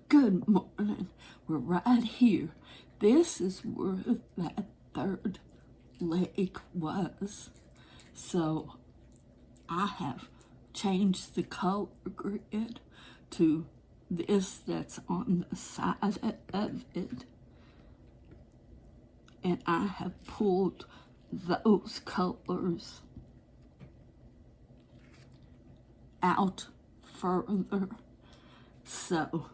Good morning. We're right here. This is where that third leg was. So I have changed the color grid to this that's on the side of it. And I have pulled those colors out further. So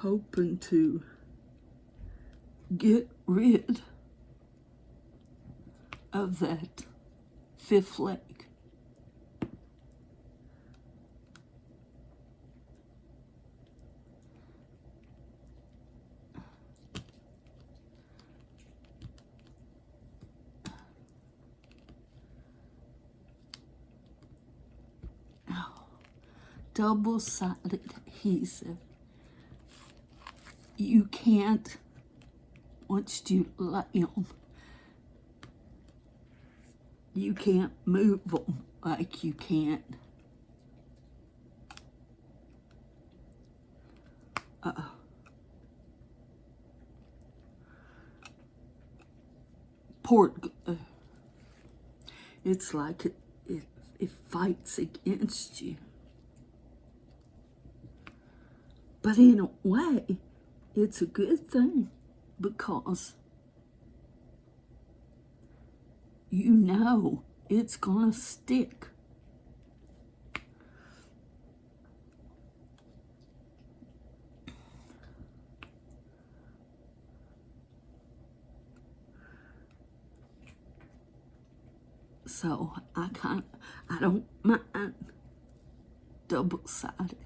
hoping to get rid of that fifth leg. Double-sided adhesive. You can't, once you lay them, you can't move them like you can't port. It's like it fights against you. But in a way, it's a good thing because you know it's gonna stick. So I don't mind double-sided.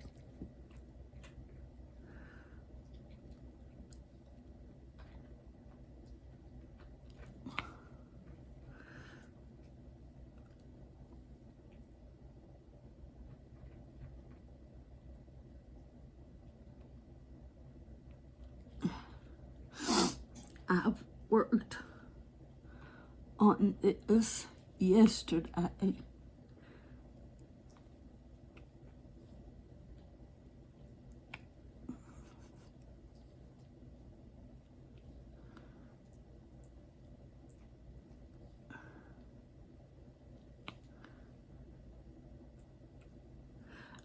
I've worked on this yesterday.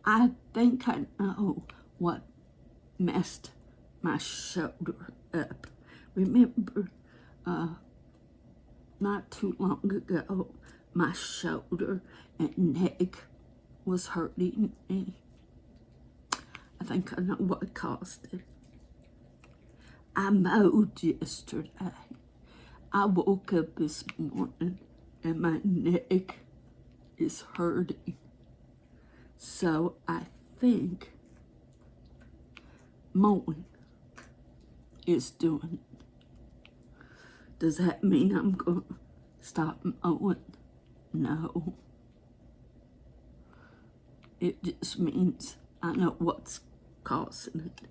I think I know what messed my shoulder up. Remember, not too long ago, my shoulder and neck was hurting me. I think I know what caused it. I mowed yesterday. I woke up this morning and my neck is hurting. So I think mowing is doing it. Does that mean I'm going to stop mowing? No. It just means I know what's causing it.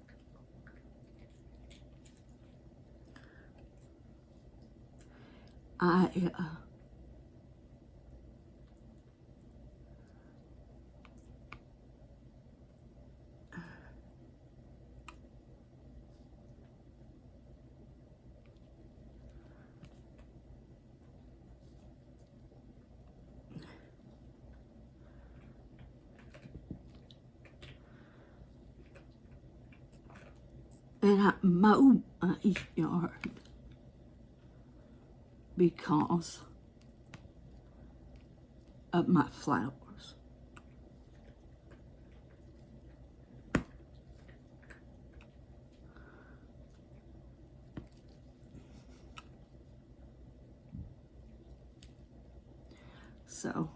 And I mow my yard because of my flowers. So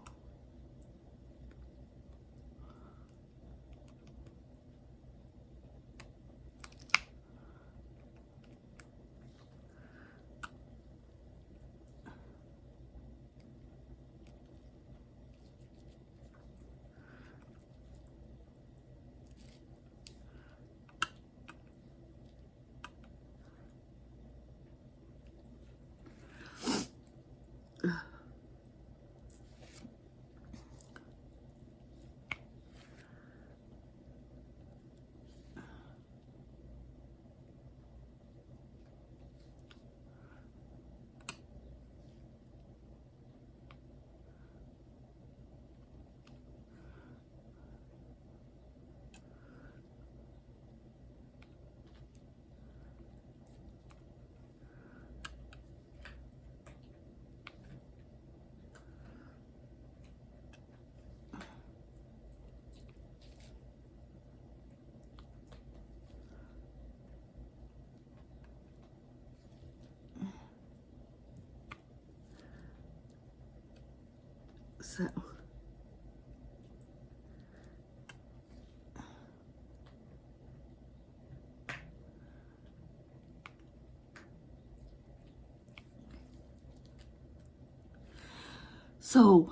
So,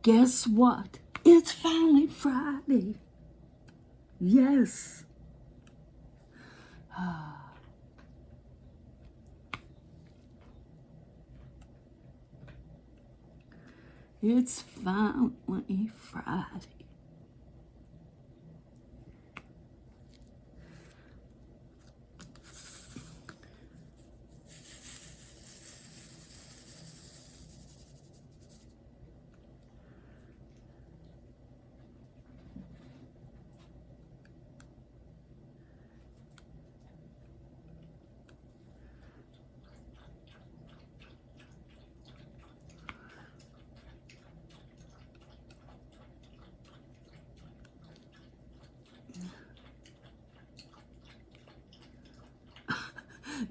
guess what? It's finally Friday. Yes. It's finally Friday.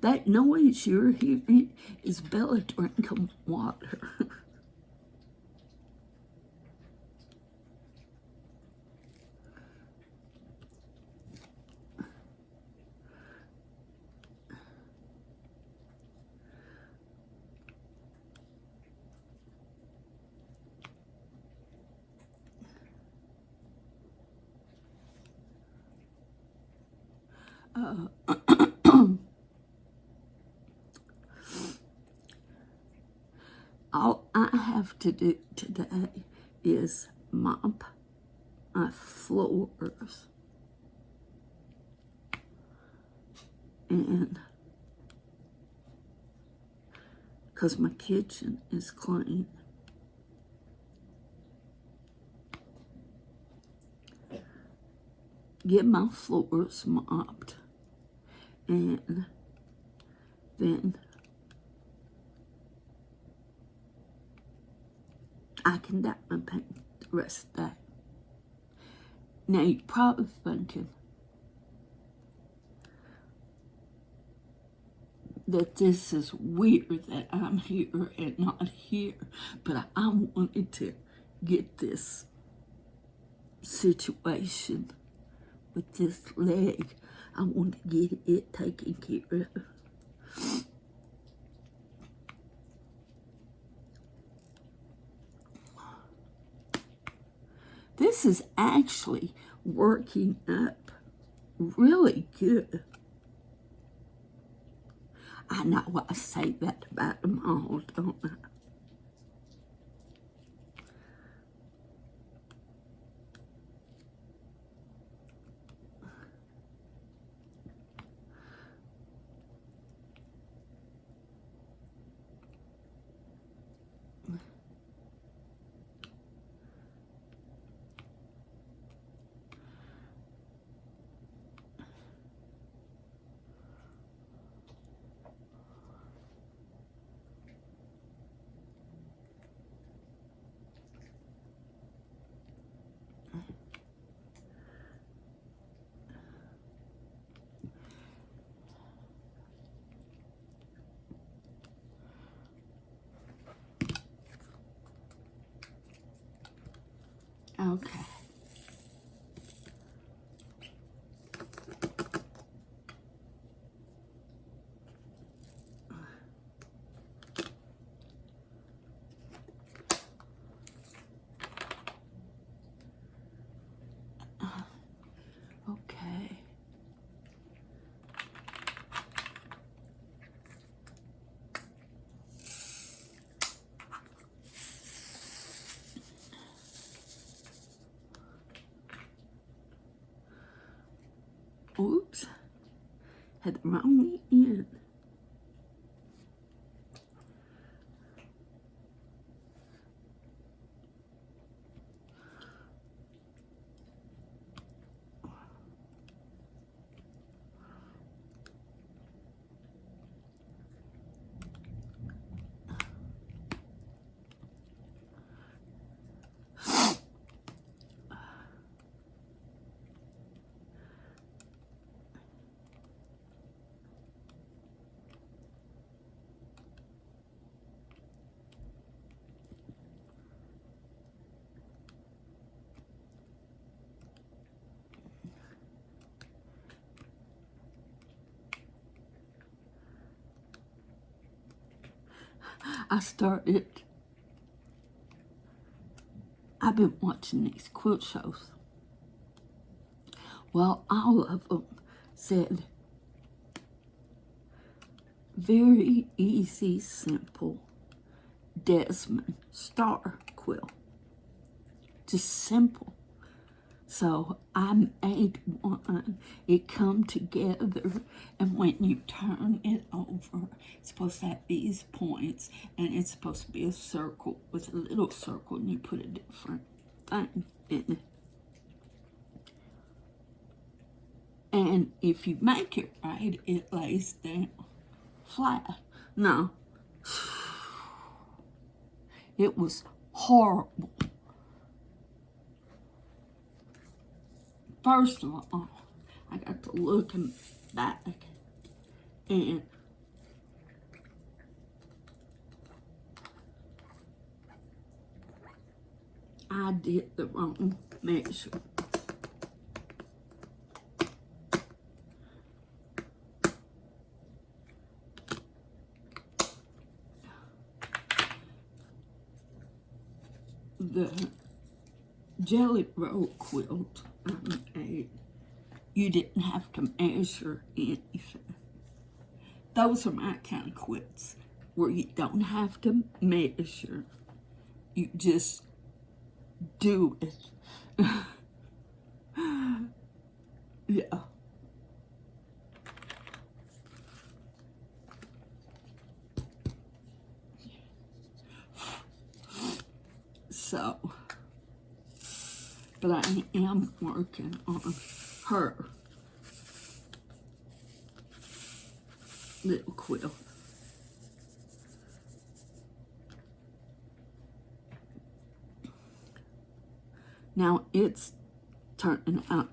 That noise you're hearing is Bella drinking water. All I have to do today is mop my floors and because my kitchen is clean. Get my floors mopped, and then I can dye my paint the rest of the day. Now you're probably thinking that this is weird that I'm here and not here, but I wanted to get this situation with this leg. I want to get it taken care of. This is actually working up really good. I know I say that about them all, don't I? Okay. Okay. Oops. Had the wrong end. I've been watching these quilt shows. Well, all of them said, very easy, simple Desmond Star quilt. Just simple. So I made one. It come together, and when you turn it over, it's supposed to have these points, and it's supposed to be a circle with a little circle, and you put a different thing in it. And if you make it right, it lays down flat. No. It was horrible. First of all, I got to looking back, and I did the wrong measure. The Jelly Roll quilt I made, you didn't have to measure anything. Those are my kind of quilts where you don't have to measure. You just do it. Yeah. So, but I am working on her little quilt. Now it's turning out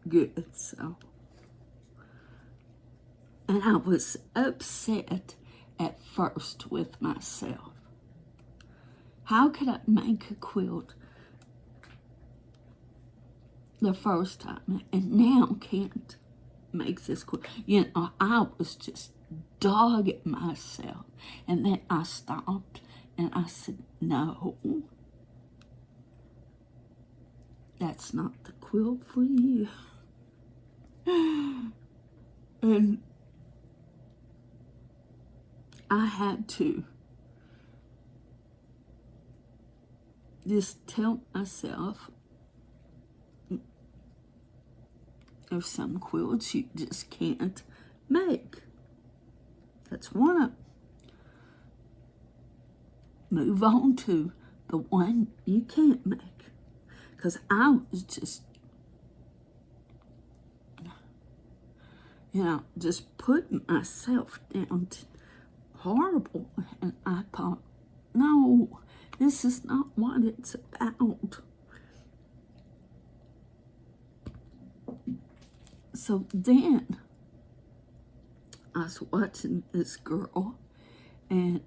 good, so. And I was upset at first with myself. How could I make a quilt the first time and now can't make this quilt? You know, I was just dogging myself. And then I stopped and I said, no, that's not the quilt for you. And I had to just tell myself, there's some quilts you just can't make. That's one of them. Move on to the one you can't make. Because I was just, you know, just putting myself down to horrible. And I thought, no, this is not what it's about. So then I was watching this girl, and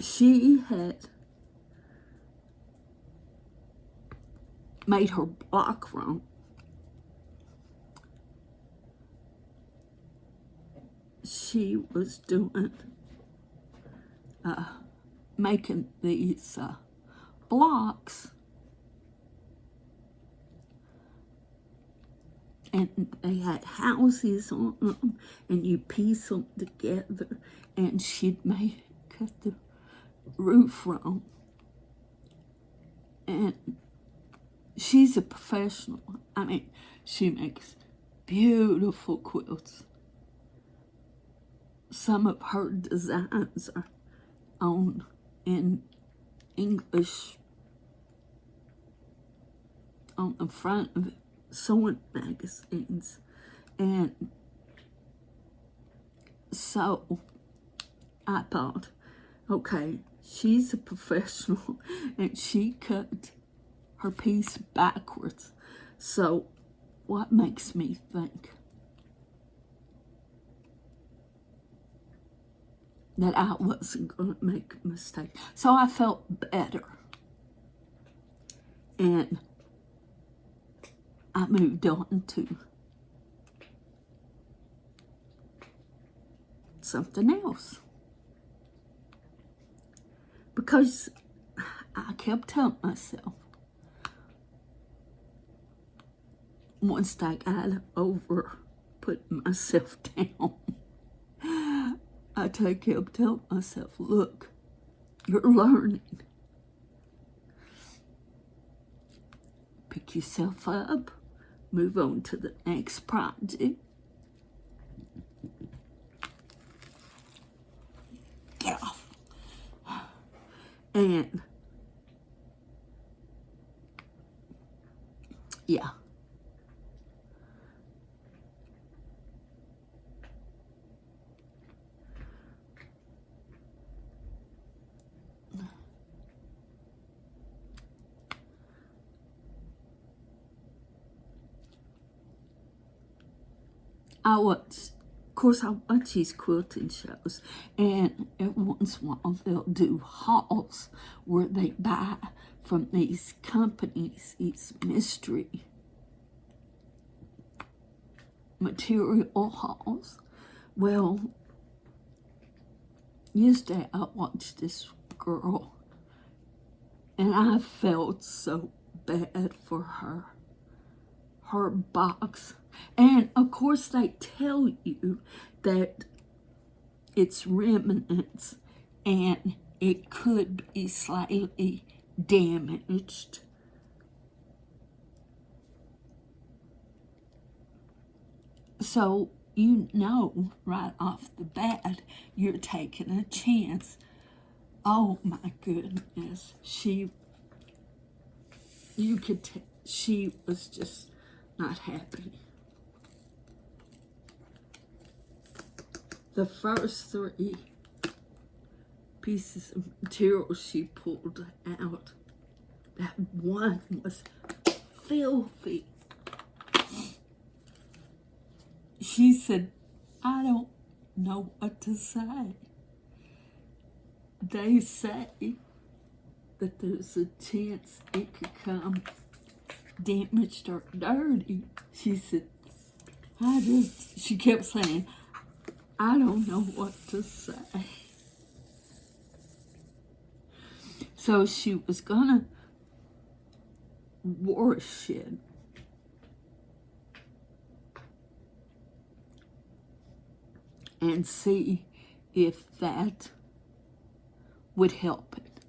she had made her block wrong. She was doing, making these blocks, and they had houses on them, and you piece them together, and she'd cut the roof wrong. And she's a professional. I mean, she makes beautiful quilts. Some of her designs are on in English on the front of sewing magazines. And so I thought, okay, she's a professional and she cut her piece backwards. So what makes me think that I wasn't going to make a mistake? So I felt better. And I moved on to something else. because I kept telling myself, once I got over putting myself down, I kept telling myself, look, you're learning. Pick yourself up, move on to the next project. Get off. And yeah. Of course, I watch these quilting shows, and every once in a while they'll do hauls where they buy from these companies, these mystery material hauls. Well, yesterday I watched this girl, and I felt so bad for her. Her box. And of course they tell you that it's remnants and it could be slightly damaged. So you know right off the bat you're taking a chance. Oh my goodness. You could tell she was just not happy. The first 3 pieces of material she pulled out, that one was filthy. She said, I don't know what to say. They say that there's a chance it could come damaged or dirty. She said, she kept saying, I don't know what to say. So she was gonna wash it. And see if that would help it.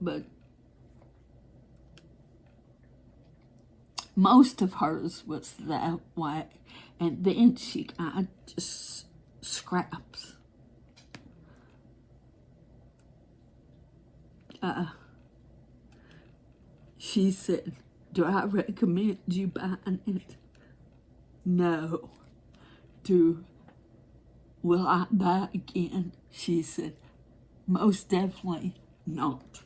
But most of hers was that way, and then she got just scraps. She said, do I recommend you buying it? No. Will I buy again? She said, most definitely not.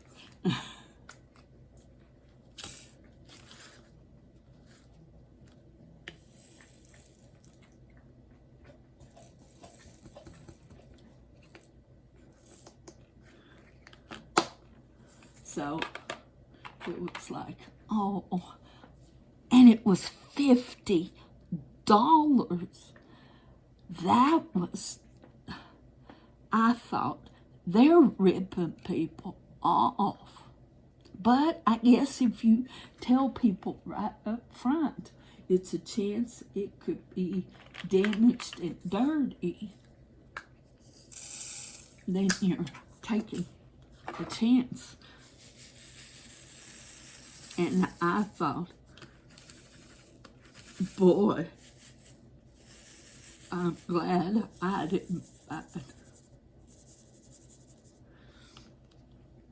So it was like, oh, and it was $50. That was, I thought, they're ripping people off. But I guess if you tell people right up front, it's a chance it could be damaged and dirty, then you're taking a chance. And I thought, boy, I'm glad I didn't buy it.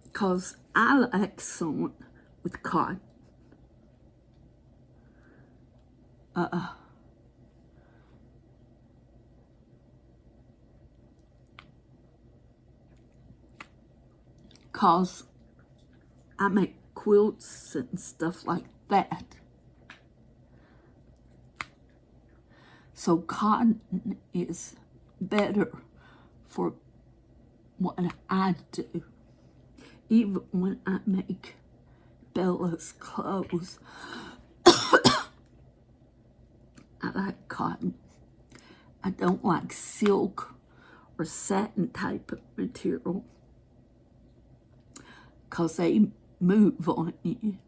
Because I like sewing with cotton. Because I make quilts and stuff like that. So cotton is better for what I do. Even when I make Bella's clothes, I like cotton. I don't like silk or satin type of material because they move on you.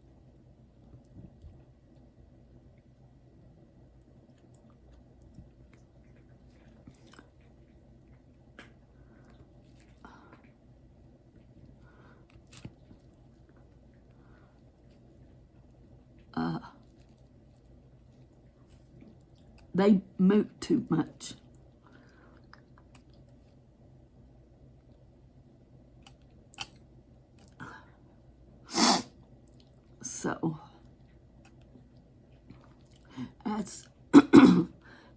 They move too much. So that's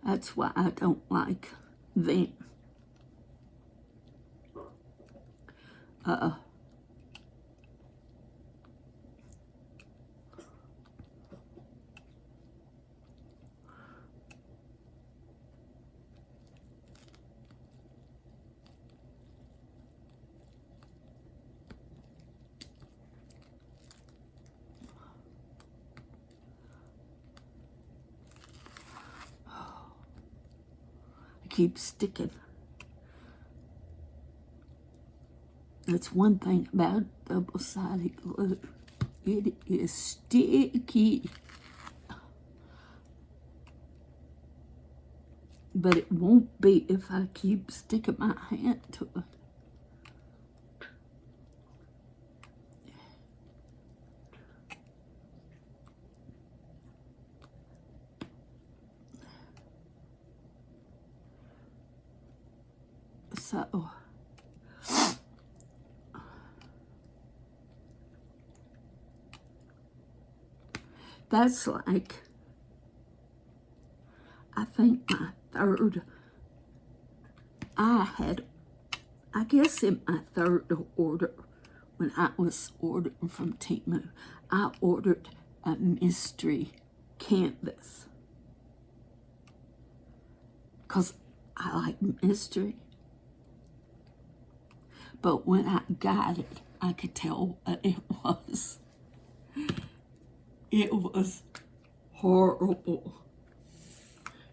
that's why I don't like them. Keep sticking. That's one thing about double-sided glue. It is sticky. But it won't be if I keep sticking my hand to it. So that's like, I think my third, I guess in my third order, when I was ordering from Temu, I ordered a mystery canvas. Because I like mystery. But when I got it, I could tell what it was. It was horrible.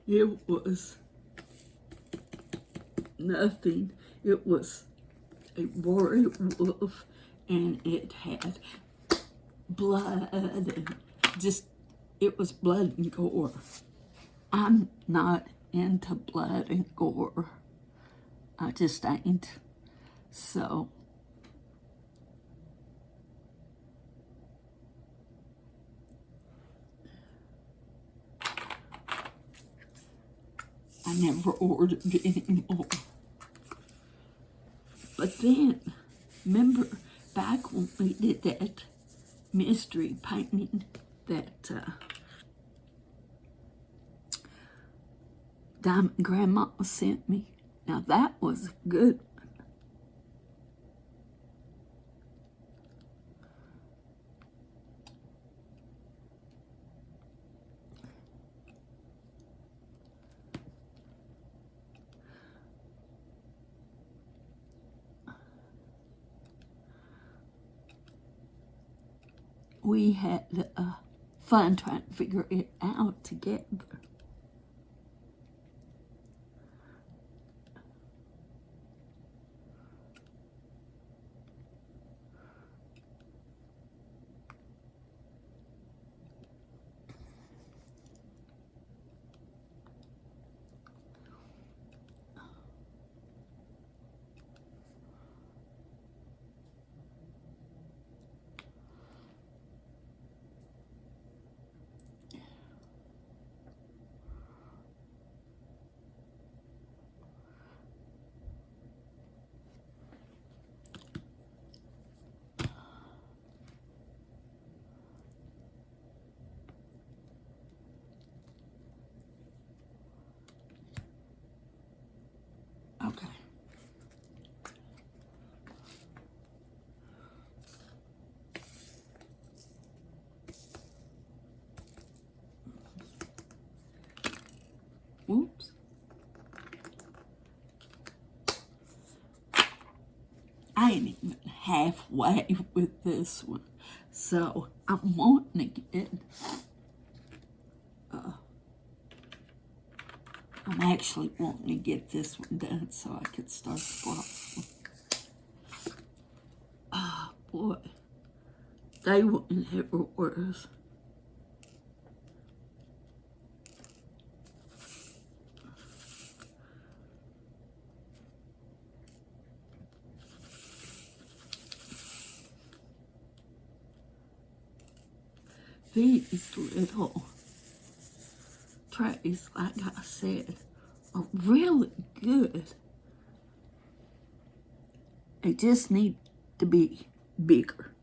It was nothing. It was a werewolf, and it had blood, and just, it was blood and gore. I'm not into blood and gore. I just ain't. So I never ordered it anymore. But then, remember back when we did that mystery painting that Diamond Grandma sent me? Now that was good. We had fun trying to figure it out together. Okay. Oops. I ain't even halfway with this one. So I'm wanting to get I'm actually wanting to get this one done so I could start the last one. Oh, boy. They wouldn't hit worse. These little trays, like I said, are really good. They just need to be bigger.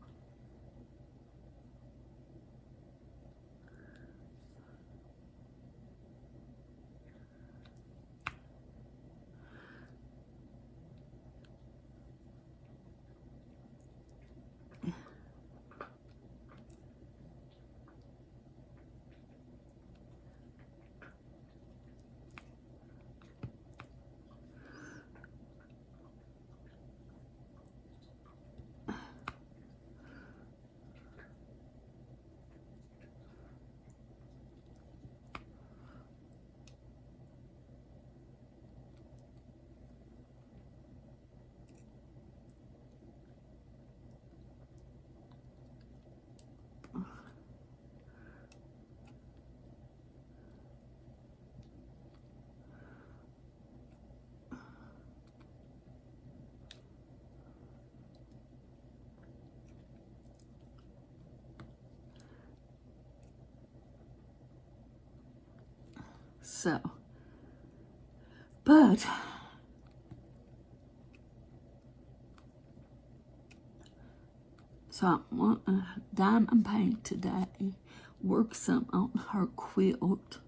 So, but so I want a diamond paint today. Work some on her quilt.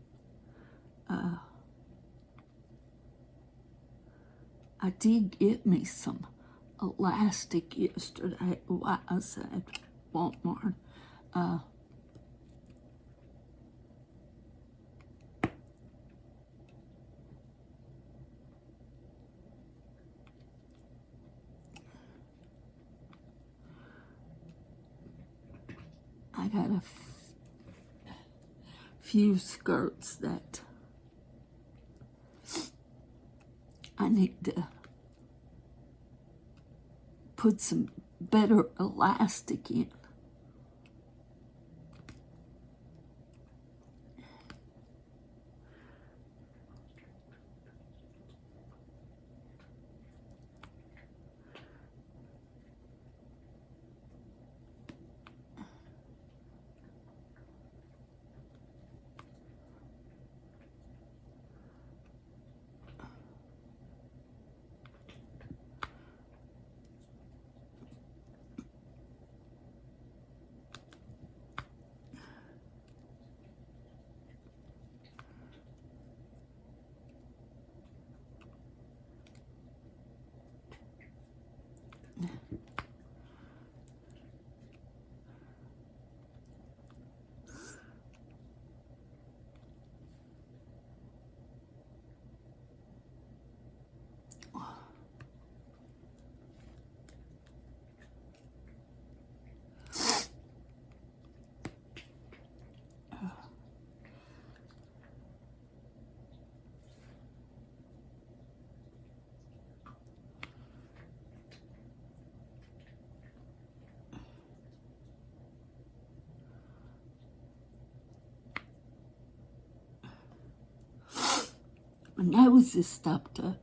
I did get me some elastic yesterday. Why I said Walmart. I got a few skirts that I need to put some better elastic in. My nose is stopped up.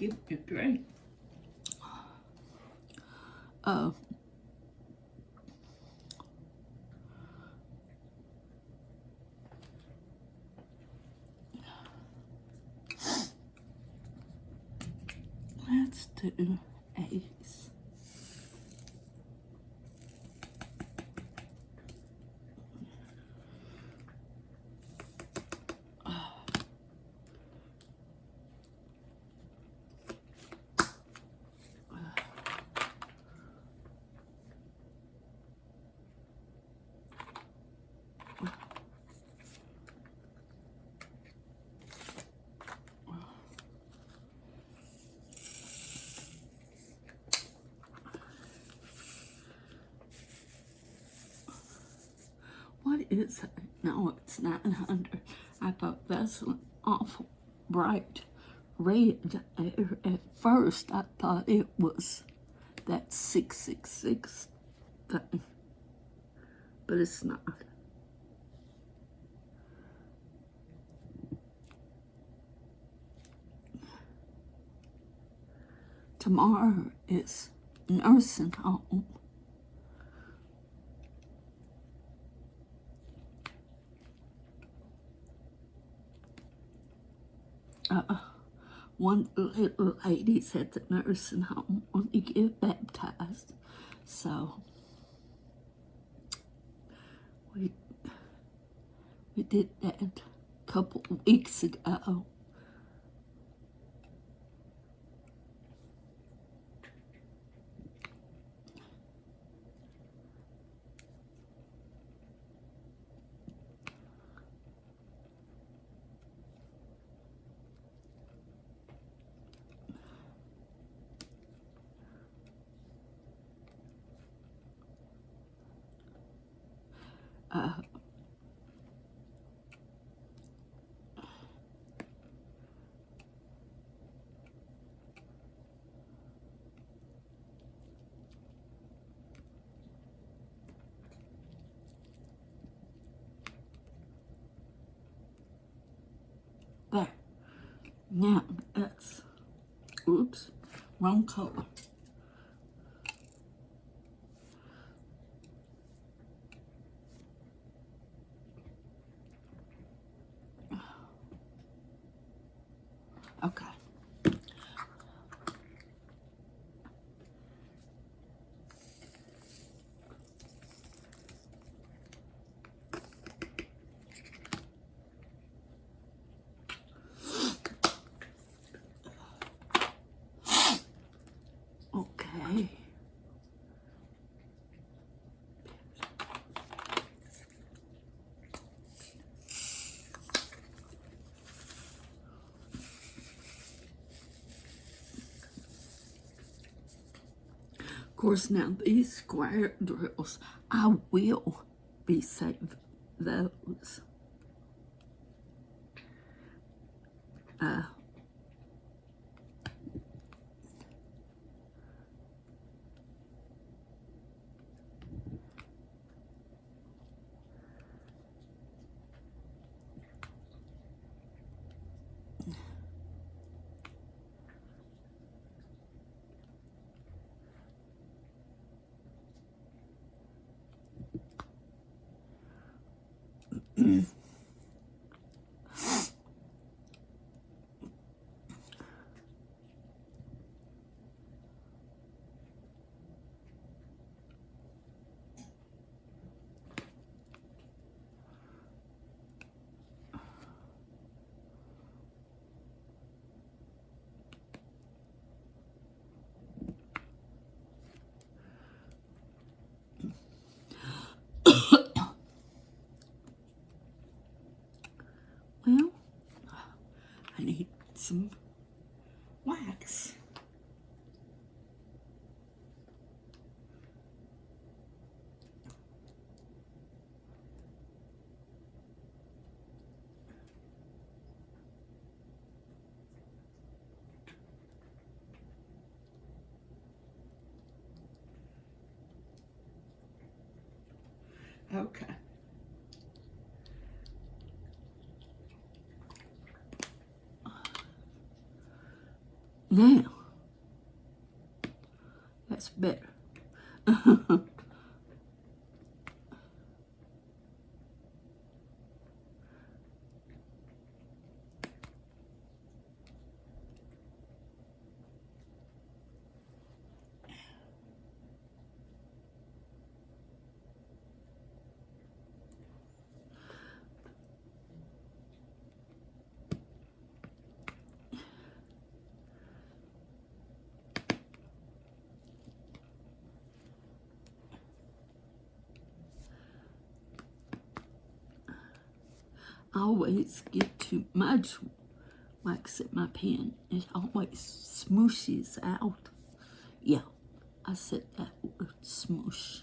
give me a drink. Uh, let's do A's. What is it? No, it's 900. I thought that's an awful bright red. At first, I thought it was that 666 thing, but it's not. Tomorrow is nursing home. One little lady's at the nursing home when you get baptized. So we did that a couple weeks ago. There. Now that's, oops, wrong color. Okay. Okay. Of course, now these square drills, I will be saving those. Well, I need some wax. Okay. Now, that's better. I always get too much wax in my pen. It always smooshes out. Yeah, I said that word, smoosh.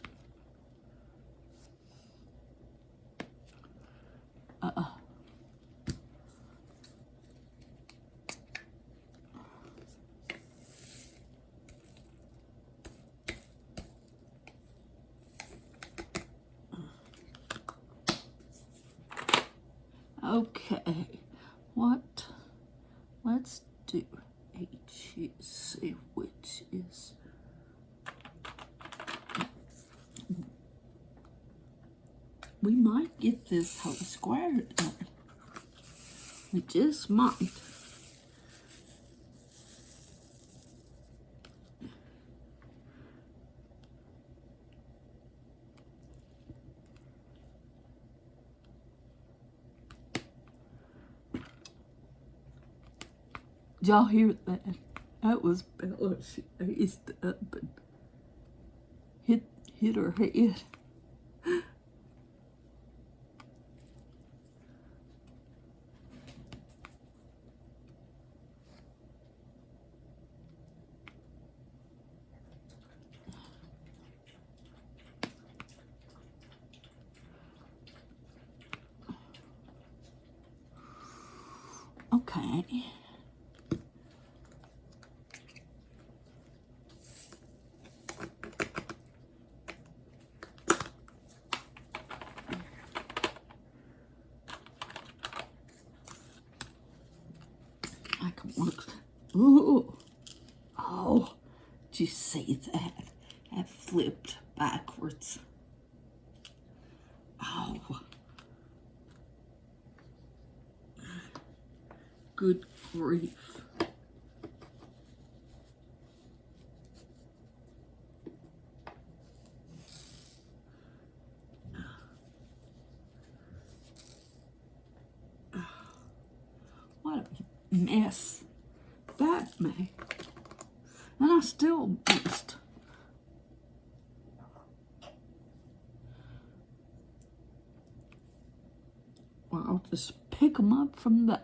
Okay, what? Let's do HC, which is we might get this whole square done. We just might. Did y'all hear that? That was Bella. She raised up and hit her head. Okay. I can work. Ooh. Oh, did you see that? That flipped backwards. Oh. Good grief. What a mess that made. And I still missed. Well, I'll just pick them up from there.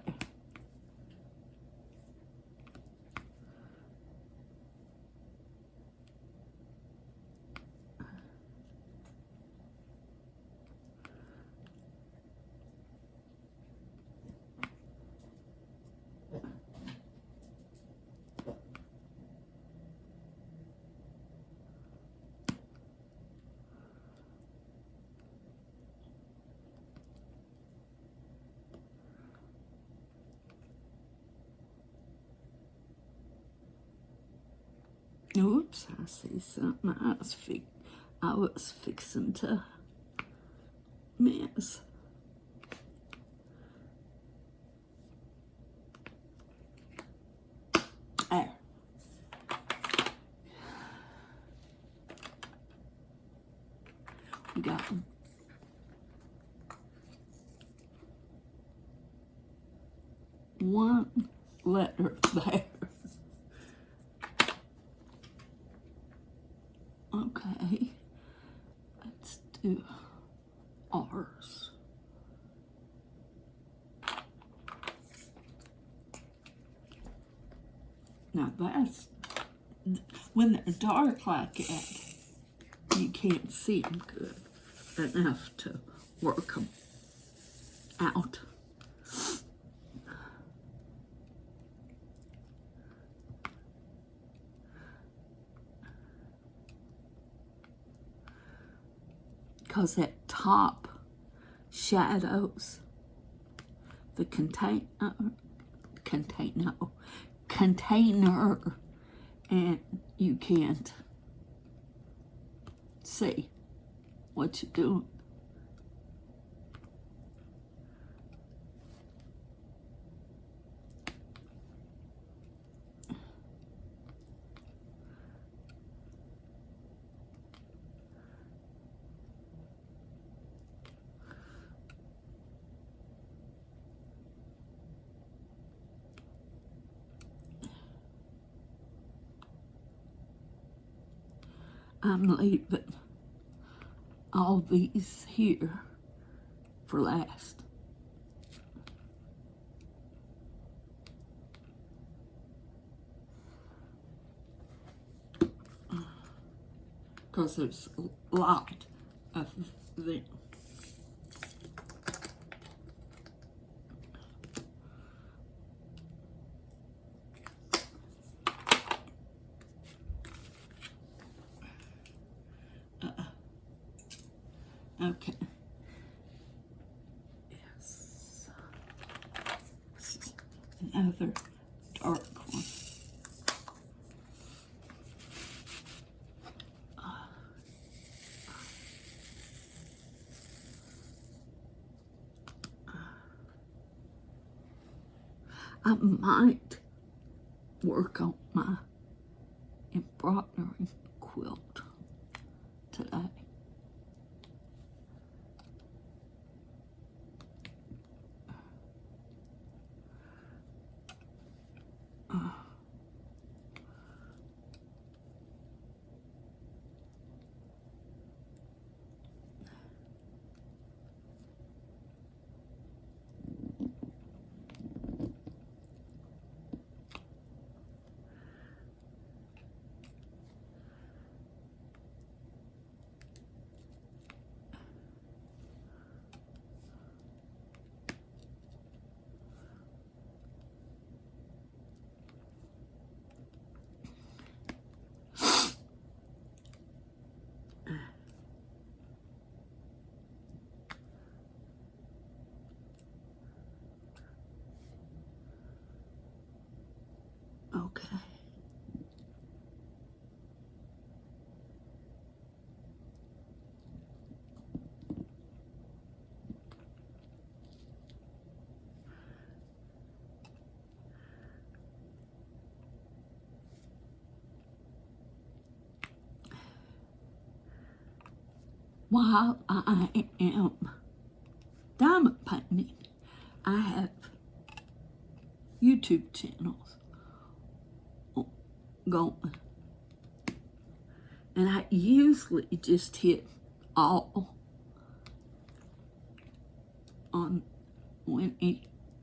Oops, I see something I was fixing to miss. There. We got one letter there. Okay, let's do R's. Now that's, when they're dark like that, you can't see them good enough to work them out. Because that top shadows the container, container and you can't see what you're doing. I'm leaving all these here for last. Because there's a lot of them. Okay. Yes. This is another dark one. I might work on my embroidering quilt today. Okay. While I am diamond painting, I have YouTube channels going. And I usually just hit all on when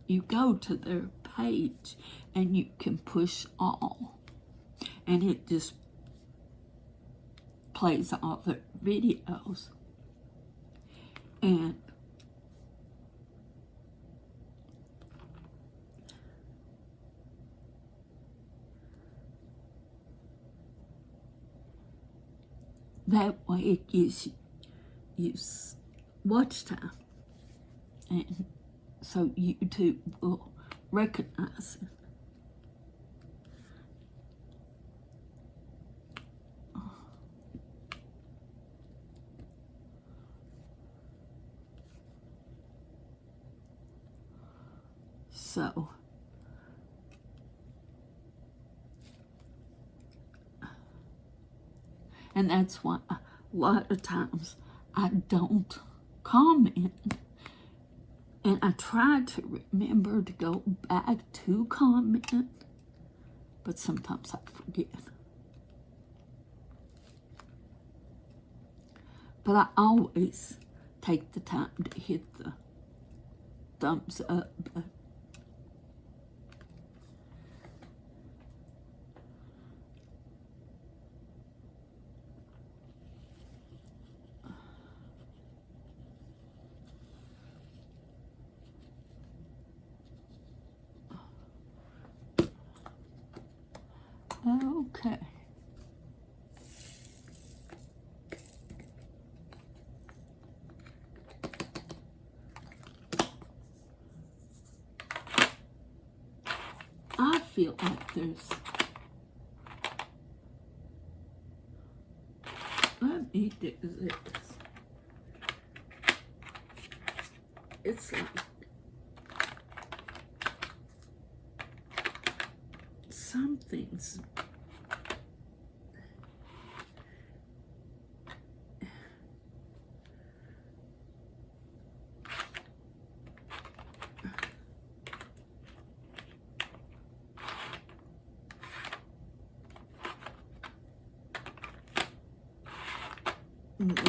you go to their page and you can push all. And it just plays all their videos. And that way it gives you watch time. And so YouTube will recognize it. So, and that's why a lot of times I don't comment. And I try to remember to go back to comment, but sometimes I forget. But I always take the time to hit the thumbs up button. Okay. I feel like there's, let me do this. It's like something's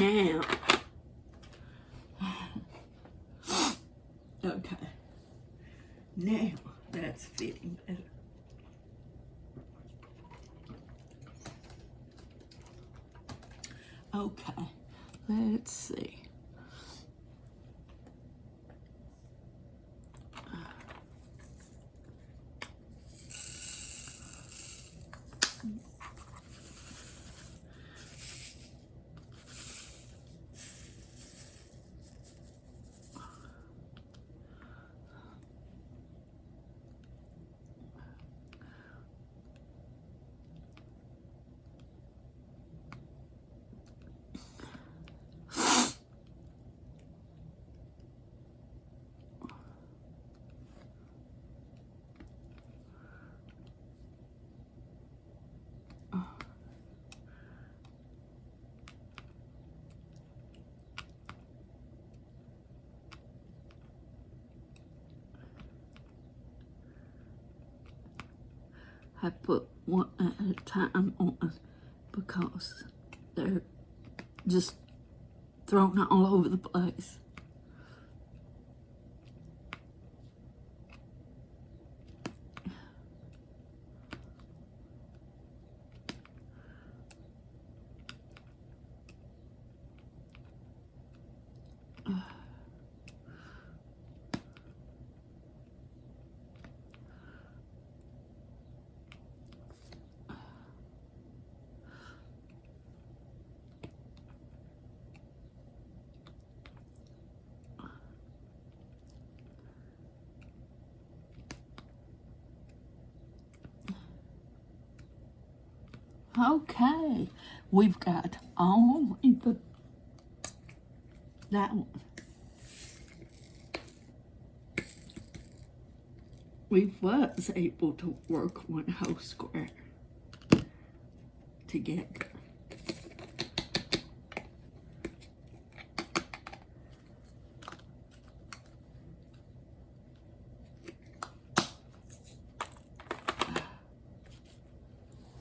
now. Okay. Now that's fitting better. Okay, let's see. I put one at a time on because they're just thrown all over the place. Okay, we've got all in that one. We was able to work one whole square together.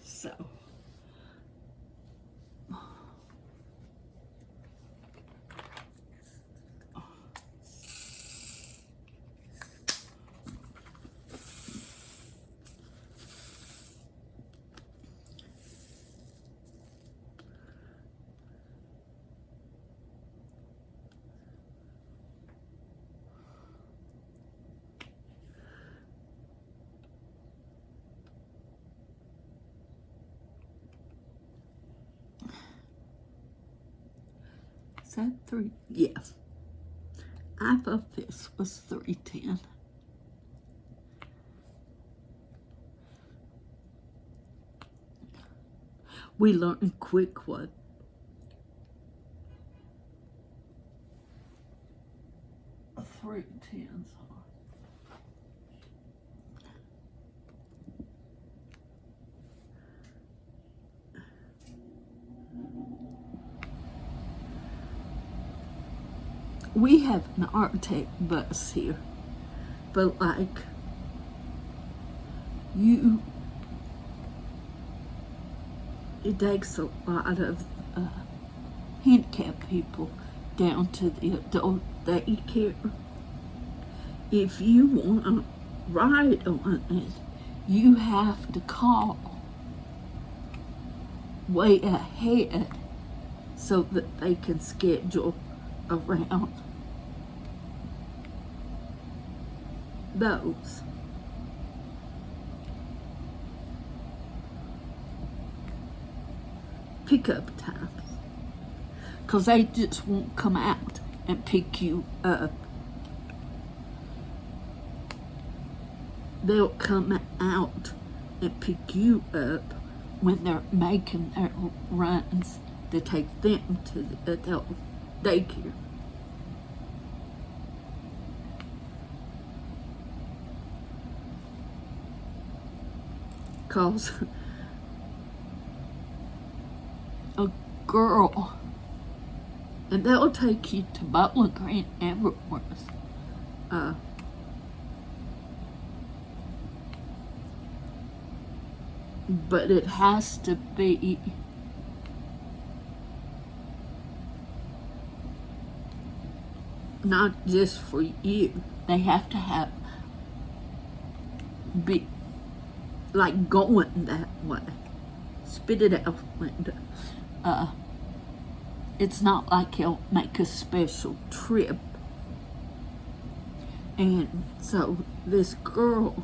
So. Is that 3? Yes. I thought this was 310. We learned quick what a 310s are. We have an Arctic bus here, but like it takes a lot of handicapped people down to the adult daycare. If you want to ride on it, you have to call way ahead so that they can schedule around those. Pickup times, because they just won't come out and pick you up. they'll come out and pick you up when they're making their runs to take them to the adult daycare. Cause a girl, and they'll take you to Bowling Green everywhere. But it has to be not just for you. They have to be like going that way. Spit it out, Linda. It's not like he'll make a special trip. And so this girl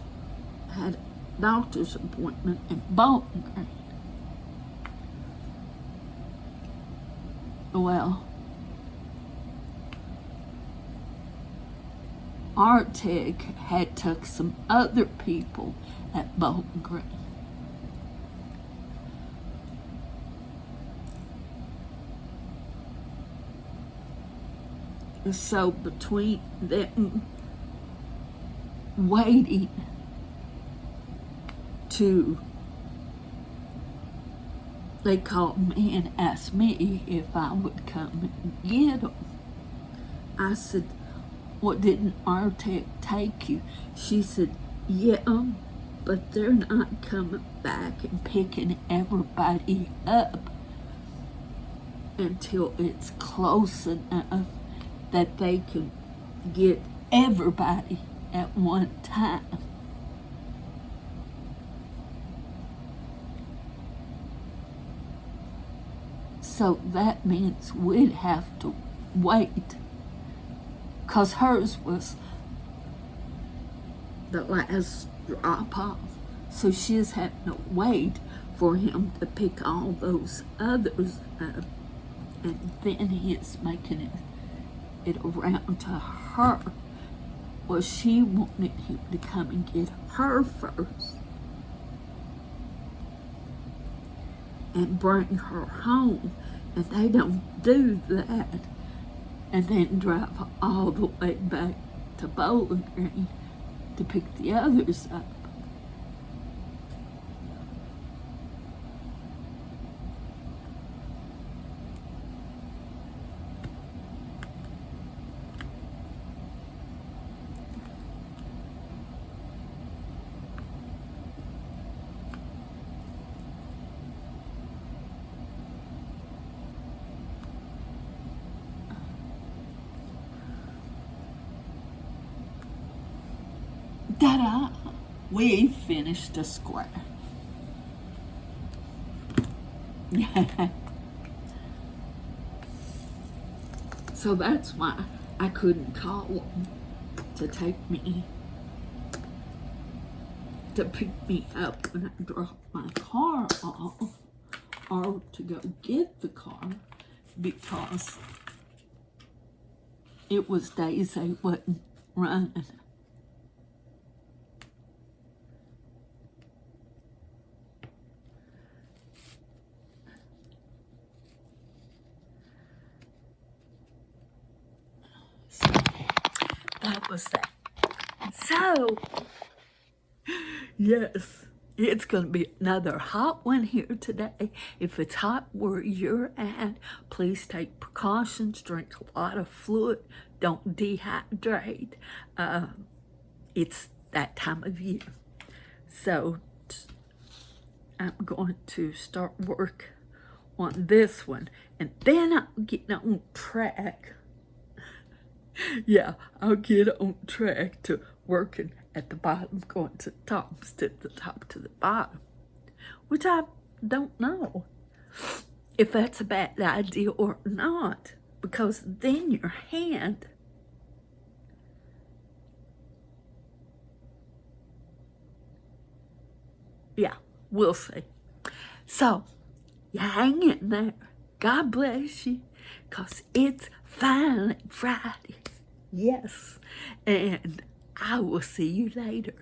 had a doctor's appointment in Bowling Green. Well, Artig had took some other people at Bowling Green. So between them waiting to, they called me and asked me if I would come and get them. I said, well, didn't Artec take you? She said, yeah, but they're not coming back and picking everybody up until it's close enough that they can get everybody at one time. So that means we'd have to wait, because hers was the last drop off. So she's having to wait for him to pick all those others up, and then he's making it around to her. Well, she wanted him to come and get her first and bring her home, and they don't do that, and then drive all the way back to Bowling Green to pick the others up. Ta-da! We finished a square. So that's why I couldn't call them to take me, to pick me up when I dropped my car off, or to go get the car, because it was days they wasn't running. That was that. So, yes, it's going to be another hot one here today. If it's hot where you're at, please take precautions, drink a lot of fluid, don't dehydrate. It's that time of year. So, I'm going to start work on this one, and then I'll get on track. Yeah, I'll get on track to working at the bottom, going to the top, instead of the top to the bottom, which I don't know if that's a bad idea or not, because then your hand yeah, we'll see. So, you hang in there. God bless you, because it's finally Friday. Yes, and I will see you later.